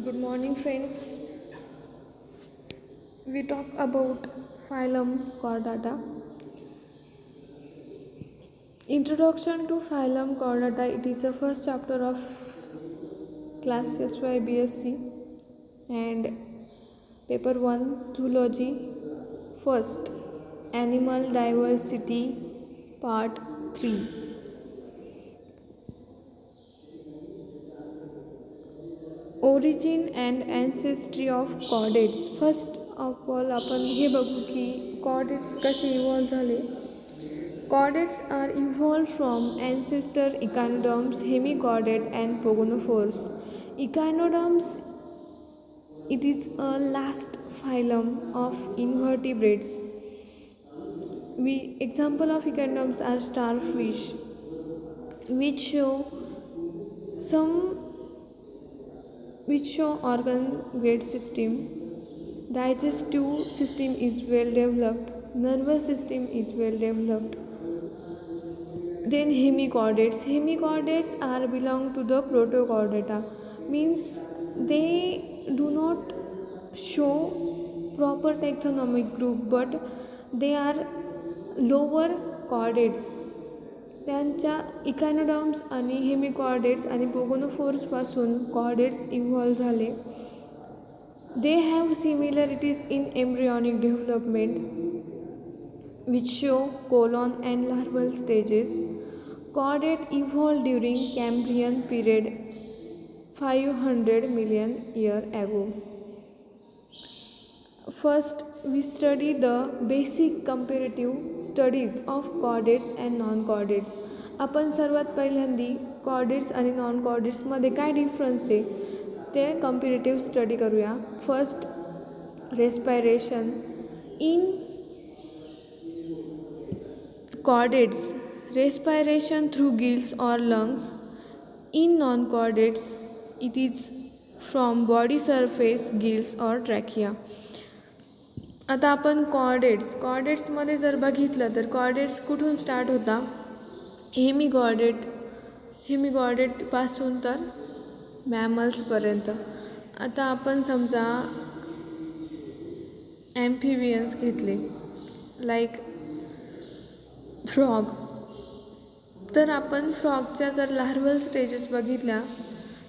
Good morning, friends. We talk about phylum Chordata. Introduction to phylum Chordata. It is the first chapter of class SY BSc and paper 1 zoology. First, animal diversity part 3. Origin and ancestry of chordates. First of all आपण हे बघू की chordates कसे evolve झाले. Chordates are evolved from ancestor echinoderms, hemichordate and pogonophores. Echinoderms, it is a last phylum of invertebrates. Example of echinoderms are starfish, which show organ gate system. Digestive system is well developed. Nervous system is well developed. Then hemichordates. Hemichordates are belong to the protochordata. Means they do not show proper taxonomic group, but they are lower chordates. त्यांच्या इकायनोडर्म्स आणि hemichordates आणि पोगोनोफोर्सपासून chordates evolve झाले. They have similarities in embryonic development which show colon and larval stages. Chordate evolved during Cambrian period 500 million years ago. First, we study the basic comparative studies of chordates and non-chordates. आपण सर्वात पहिल्यांदी chordates आणि non-chordatesमध्ये काय difference आहे ते comparative study करूया. First, respiration. In chordates, respiration through gills or lungs. In non-chordates, it is from body surface, gills or trachea. आता आपण कॉर्डेट्समध्ये जर बघितलं तर कॉर्डेट्स कुठून स्टार्ट होता. हेमिगॉर्डेटपासून तर मॅमल्सपर्यंत. आता आपण समजा ॲम्फिबियन्स घेतले लाईक फ्रॉग, तर आपण फ्रॉगच्या जर लार्वल स्टेजेस बघितल्या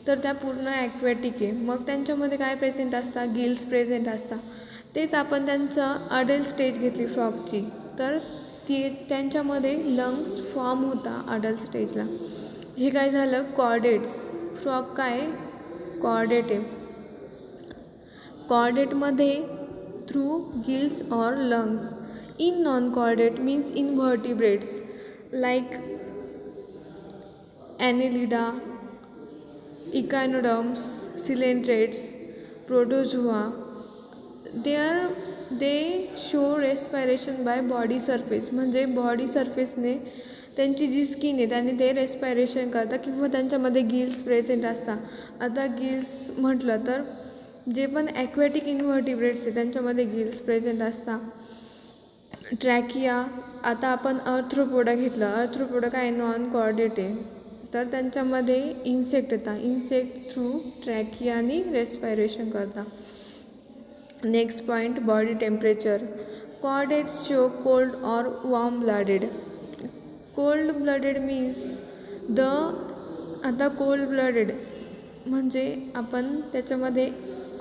तर त्या पूर्ण ॲक्वॅटिक आहे. मग त्यांच्यामध्ये काय प्रेझेंट असतात, गिल्स प्रेझेंट असतात. तेच आपण त्यांचं अडल्ट स्टेज घेतली फ्रॉगची तर त्यांच्यामध्ये लंग्स फॉर्म होता अडल्ट स्टेजला. हे काय झालं कॉर्डेट्स. फ्रॉग काय कॉर्डेट आहे. कॉर्डेटमध्ये through gills or lungs. In non-chordate means invertebrates like Annelida, echinoderms, coelentrates, protozoa. They show respiration by body surface. म्हणजे बॉडी सरफेसने त्यांची जी स्किन आहे त्याने ते रेस्पिरेशन करतात किंवा त्यांच्यामध्ये गिल्स प्रेझेंट असतात. आता गिल्स म्हटलं तर जे पण ॲक्वॅटिक इन्व्हर्टिब्रेट्स आहे त्यांच्यामध्ये गिल्स प्रेझेंट असतात. ट्रॅकिया. आता आपण अर्थ्रोपोडा घेतलं. अर्थ्रोपोडा काय नॉन कॉर्डेट आहे तर त्यांच्यामध्ये इन्सेक्ट येतात. इन्सेक्ट थ्रू ट्रॅकियानी रेस्पिरेशन करतात. Next point, body temperature. Chordates show cold or warm blooded. Cold blooded means आता कोल्ड ब्लडेड म्हणजे आपण त्याच्यामध्ये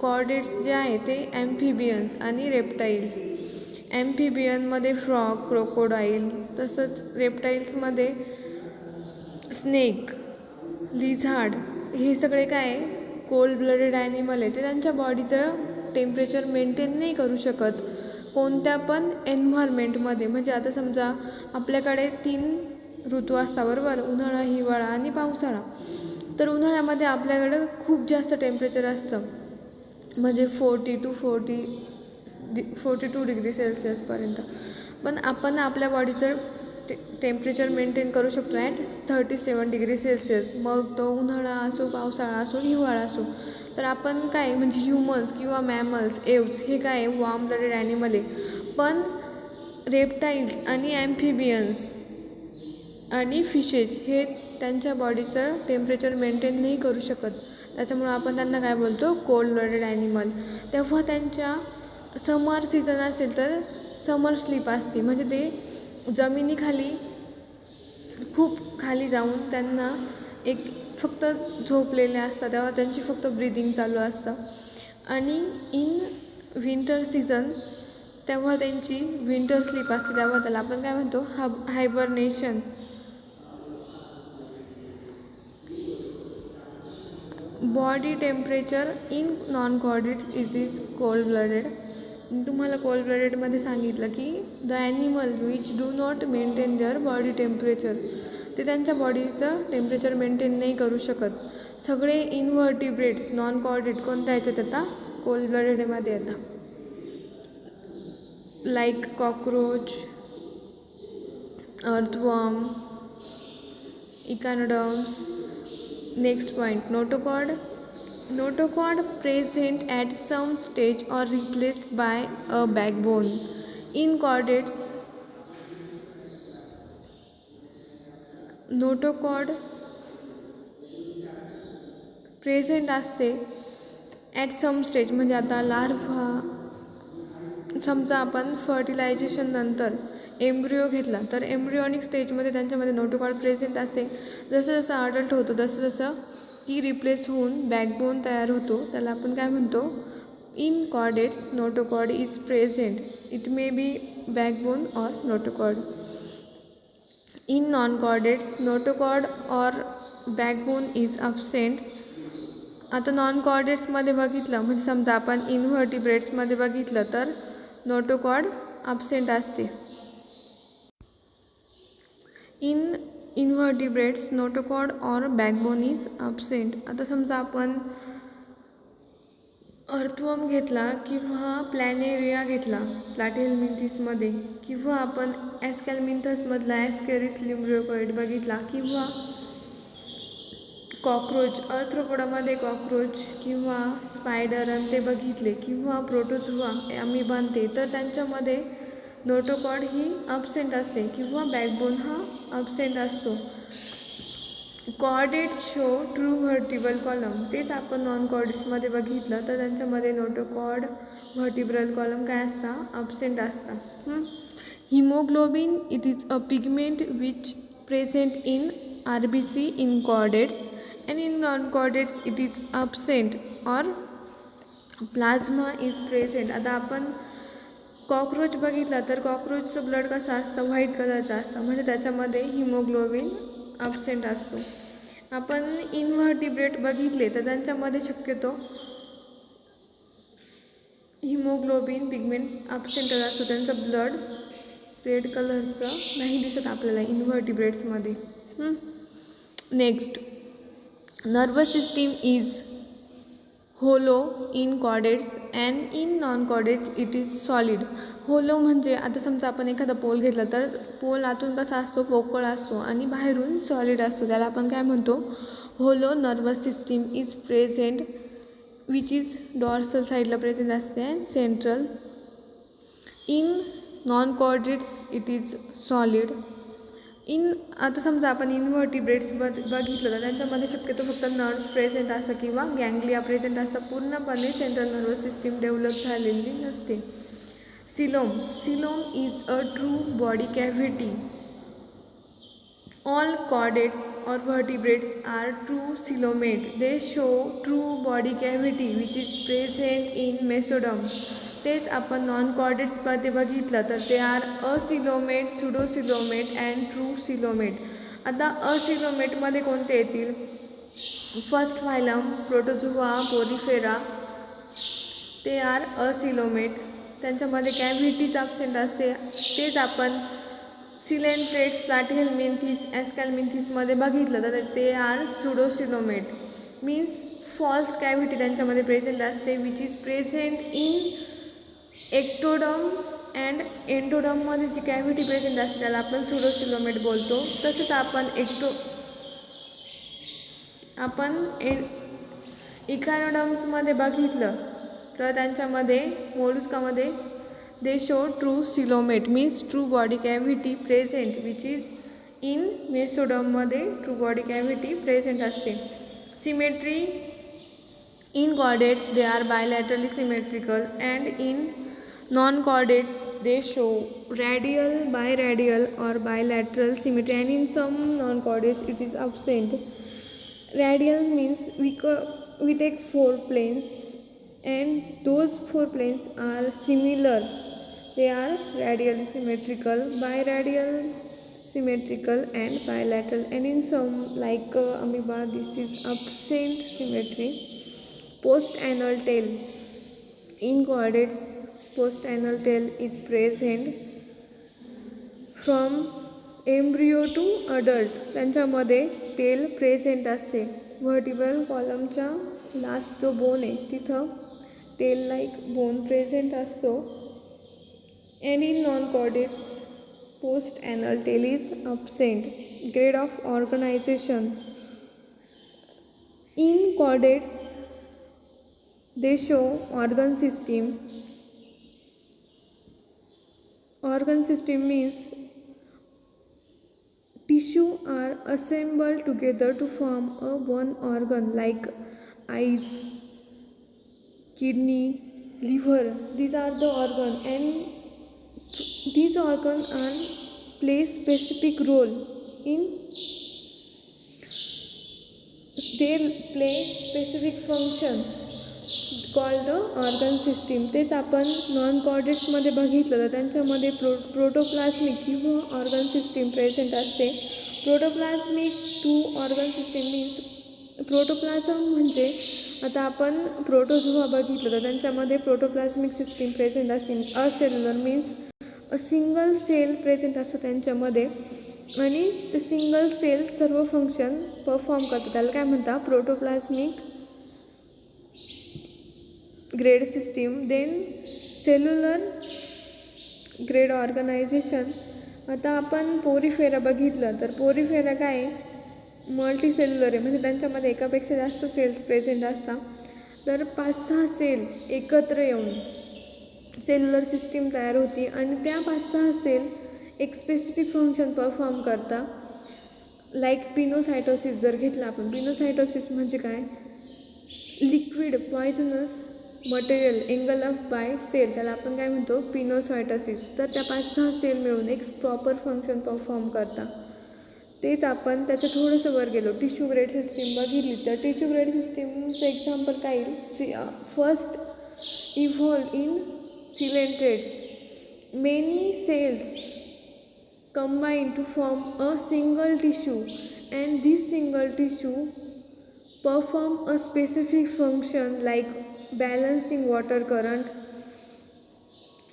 कॉर्डेट्स जे आहे ते ॲम्फिबियन्स आणि रेप्टाईल्स. ॲम्फिबियनमध्ये फ्रॉग, क्रोकोडाईल, तसंच रेप्टाईल्समध्ये स्नेक, लिझार्ड. हे सगळे काय कोल्ड ब्लडेड ॲनिमल आहे. ते त्यांच्या बॉडीचं टेम्परेचर मेंटेन नाही करू शकत कोणत्या पण एन्व्हायरमेंटमध्ये. म्हणजे आता समजा आपल्याकडे 3 ऋतू असतात बरोबर, उन्हाळा, हिवाळा आणि पावसाळा. तर उन्हाळ्यामध्ये आपल्याकडं खूप जास्त टेम्परेचर असतं म्हणजे 42 डिग्री सेल्सिअसपर्यंत. पण आपण आपल्या बॉडीचं टेम्परेचर मेंटेन करू शकतो ॲट 37 डिग्री सेल्सिअस. मग तो उन्हाळा असो, पावसाळा असो, हिवाळा असो. तर आपण काय म्हणजे ह्युमन्स किंवा मॅमल्स, एव्स हे काय वॉर्म ब्लडेड ॲनिमल आहे. पण रेप्टाईल्स आणि ॲम्फिबियन्स आणि फिशेस हे त्यांच्या बॉडीचं टेम्परेचर मेंटेन नाही करू शकत, त्याच्यामुळं आपण त्यांना काय बोलतो, कोल्ड ब्लडेड ॲनिमल. तेव्हा त्यांच्या समर सीझन असेल तर समर स्लीप असते, म्हणजे ते जमिनीखाली खूप खाली जाऊन त्यांना एक फक्त झोपलेले असतात, तेव्हा त्यांची फक्त ब्रिदिंग चालू असतं. आणि इन विंटर सीझन तेव्हा त्यांची विंटर स्लीप असते, तेव्हा त्याला आपण काय म्हणतो, hibernation. Body temperature in non chordates is cold blooded. तुम्हाला कोल्ड ब्लडेडमध्ये सांगितलं की the animal which do not maintain their body temperature, ते त्यांच्या बॉडीचं टेम्परेचर मेंटेन नाही करू शकत. सगळे इनव्हर्टिब्रेट्स नॉन कॉर्डेट कोणत्या ह्याच्यात येतात, कोल्ड ब्लडेडमध्ये येतात. Like cockroach, earthworm, echinoderms. Next point, notochord. Notochord present at some stage or replaced by a backbone. In chordates, notochord present असते ॲट सम स्टेज, म्हणजे आता लार्वा, समजा आपण फर्टिलायझेशन नंतर एम्ब्रिओ घेतला तर एम्ब्रिओनिक स्टेजमध्ये त्यांच्यामध्ये नोटोकॉर्ड प्रेझेंट असे. जसं जसं अडल्ट होतो तसं तसं ती रिप्लेस होऊन बॅकबोन तयार होतो, त्याला आपण काय म्हणतो, in chordates notochord is present. It may be backbone or notochord. In non chordates notochord or backbone is absent. आता नॉन कॉर्डेट्समध्ये बघितलं, म्हणजे समजा आपण इनव्हर्टिब्रेट्समध्ये बघितलं तर नोटोकॉर्ड अब्सेंट असते. In invertebrates notochord or backbone is absent. आता समजा आपण अर्थवर्म घेतला किंवा प्लॅनेरिया घेतला प्लॅटिहेल्मिंथसमध्ये, किंवा आपण ॲस्कॅल्मिंथसमधला ॲस्केरिस लिम्ब्रिओकॉइड बघितला, किंवा कॉक्रोच अर्थ्रोपोडामध्ये कॉक्रोच किंवा स्पायडर आणि ते बघितले, किंवा प्रोटोझोआ अमिबांते, तर त्यांच्यामध्ये नोटोकॉर्ड ही अब्सेंट असते किंवा बॅकबोन हा अब्सेंट असतो. Chordates show true vertebral column. तेच आपण नॉन कॉर्डेट्समध्ये बघितलं तर त्यांच्यामध्ये नोटोकॉर्ड व्हर्टिब्रल कॉलम काय असता, अब्सेंट असता. Haemoglobin it is a pigment which present in RBC in chordates, and in non-chordates it is absent or plasma is present. आता आपण कॉक्रोच बघितला तर कॉक्रोचचं ब्लड कसं असतं, व्हाईट कलरचं असतं, म्हणजे त्याच्यामध्ये हिमोग्लोबिन अब्सेंट असतो. आपण इनव्हर्टिब्रेट बघितले तर त्यांच्यामध्ये शक्यतो हिमोग्लोबिन पिगमेंट अब्सेंटच असतो, त्यांचं ब्लड रेड कलरचं नाही दिसत आपल्याला इनव्हर्टिब्रेट्समध्ये. Next, nervous system is hollow in chordates and in non chordates it is solid. Hollow म्हणजे आता समजा आपण एखादा पोल घेतला तर पोल आतून कसा असतो, पोकळ असतो, आणि बाहेरून सॉलिड असतो, त्याला आपण काय म्हणतो, hollow. Nervous system is present which is dorsal साईडला प्रेझेंट असते and central. In non chordates it is solid. आता समजा आपण इनव्हर्टिब्रेट्स बघितलं तर त्यांच्यामध्ये शक्यतो फक्त नर्व्स प्रेझेंट असतं किंवा गँग्लिया प्रेझेंट असतं, पूर्णपणे सेंट्रल नर्वस सिस्टीम डेव्हलप झालेली नसते. Coelom. Coelom is a true body cavity. All chordates और vertebrates are true coelomate. They show true body cavity which is present in mesoderm. तेच आपण non कॉर्डेट्समध्ये बघितलं तर ते are acoelomate, pseudocoelomate and true coelomate. आता असिलोमेटमध्ये कोणते येतील, फर्स्ट फायलम प्रोटोझोआ पोरिफेरा, ते आर असिलोमेट, त्यांच्यामध्ये कॅव्हिटीज अब्सेंट असते. तेच आपण सिलेंट्रेट्स प्लॅटिहेल्मिंथस ॲस्कॅल्मिंथसमध्ये बघितलं तर ते are pseudocoelomate. Means false cavity त्यांच्यामध्ये प्रेझेंट असते which is present in ectoderm and एंडोडममध्ये जी कॅव्हिटी प्रेझेंट असते त्याला आपण सुडोसिलोमेट बोलतो. तसंच आपण इकॅनोडम्समध्ये बघितलं तर त्यांच्यामध्ये मोलुस्कामध्ये they show true coelomate means true body cavity present which is in मेसोडर्ममध्ये ट्रू बॉडी कॅव्हिटी प्रेझेंट असते. Symmetry in chordates they are bilaterally symmetrical and in non-chordates they show radial, biradial or bilateral symmetry, and in some non-chordates it is absent. Radial means we take 4 planes and those 4 planes are similar, they are radially symmetrical, biradial symmetrical and bilateral, and in some like amoeba this is absent symmetry. Post-anal tail in chordates post-anal tail is present from embryo to adult, त्यांच्यामध्ये tail present असते. Vertebral कॉलमच्या last जो bone आहे तिथं tail like bone present असतो. And in non chordates post anal tail is absent. Grade of organization in chordates they show organ system. Organ system means tissue are assembled together to form a one organ like eyes, kidney, liver. These are the organ and these organ are play specific role in they play specific function called organ system. तेच आपण non कॉर्डेट्समध्ये बघितलं तर त्यांच्यामध्ये प्रोटोप्लाझमिक किंवा organ system present असते. Protoplasmic to organ system means protoplasm म्हणजे आता आपण प्रोटोझोआ बघितलं तर त्यांच्यामध्ये प्रोटोप्लाझमिक सिस्टीम प्रेझेंट असते. Acellular means a single cell present असतो त्यांच्यामध्ये आणि ते सिंगल सेल सर्व फंक्शन परफॉर्म करतात, त्याला काय म्हणतात protoplasmic grade system. Then cellular grade organization. आता आपण पोरीफेरा बघितलं तर पोरीफेरा काय मल्टी सेल्युलर आहे, म्हणजे त्यांच्यामध्ये एकापेक्षा जास्त सेल्स प्रेझेंट असतात. तर 5-6 सेल एकत्र येऊन सेल्युलर सिस्टीम तयार होती आणि त्या 5-6 सेल एक स्पेसिफिक फंक्शन परफॉर्म करता. लाईक पिनोसायटोसिस जर घेतलं आपण, पिनोसायटोसिस म्हणजे काय liquid poisonous material engulf by cell, त्याला आपण काय म्हणतो पिनोसायटोसिस. तर त्या 5-6 सेल मिळून एक प्रॉपर फंक्शन परफॉर्म करतात. तेच आपण त्याचं थोडंसं वर गेलो टिश्यू ग्रेड सिस्टीम बघितली तर टिश्यू ग्रेड सिस्टीमचं एक्झाम्पल काय येईल. First evolve in coelenterates. Many cells combine to form a single tissue and this single tissue perform a specific function like balancing water current,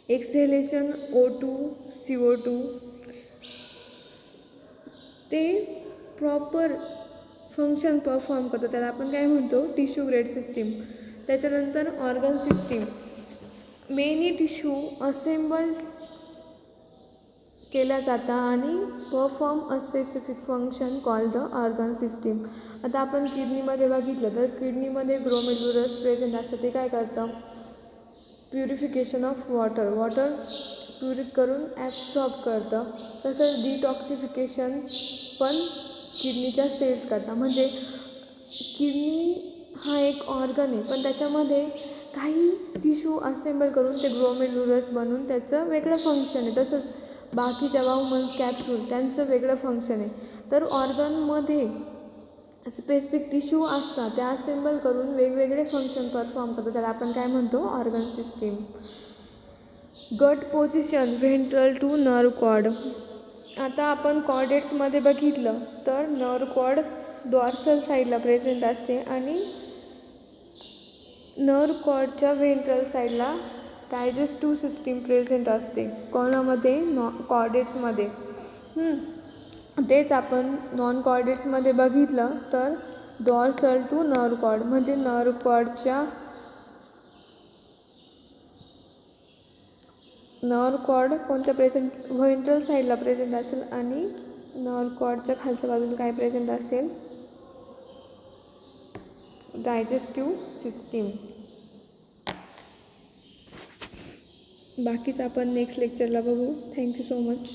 exhalation O2, CO2. ते proper function perform करतात, त्याला आपण काय म्हणतो tissue grade system. त्याच्यानंतर organ system. Many tissue assembled केल्या जातात आणि perform a specific function called the organ system. आता आपण किडनीमध्ये बघितलं तर किडनीमध्ये ग्लोमेरुलस प्रेझेंट असतं, ते काय करतं प्युरिफिकेशन ऑफ वॉटर प्युरिक करून ॲब्सॉर्ब करतं. तसंच डिटॉक्सिफिकेशन पण किडनीच्या सेल्स करतात. म्हणजे किडनी हा एक ऑर्गन आहे पण त्याच्यामध्ये काही टिश्यू असेंबल करून ते ग्लोमेरुलस बनवून त्याचं वेगळं फंक्शन आहे. तसंच बाकीच्या वाउमन्स कॅप्सूल त्यांचं वेगळं फंक्शन आहे. तर ऑर्गनमध्ये स्पेसिफिक टिश्यू असतात त्या असेंबल करून वेगवेगळे फंक्शन परफॉर्म करतात, त्याला आपण काय म्हणतो organ system. Gut position ventral to nerve cord. आता आपण कॉर्डेट्समध्ये बघितलं तर नर्व कॉर्ड डॉर्सल साईडला प्रेझेंट असते आणि नर्व कॉर्डच्या व्हेंट्रल साईडला डायजेस्टिव्ह सिस्टीम प्रेझेंट असते. कोणामध्ये कॉर्डेट्समध्ये. तेच आपण नॉन कॉर्डेट्समध्ये बघितलं तर डॉर्सल टू नर्व कॉर्ड म्हणजे नर्व कॉर्डच्या नर्व कॉर्ड कोणत्या प्रेझेंट व्हेंट्रल साईडला प्रेझेंट असेल आणि नर्व कॉर्डच्या खालच्या बाजूला काय प्रेझेंट असेल डायजेस्टिव्ह सिस्टीम. बाकीचं आपण नेक्स्ट लेक्चरला बघू. Thank you so much.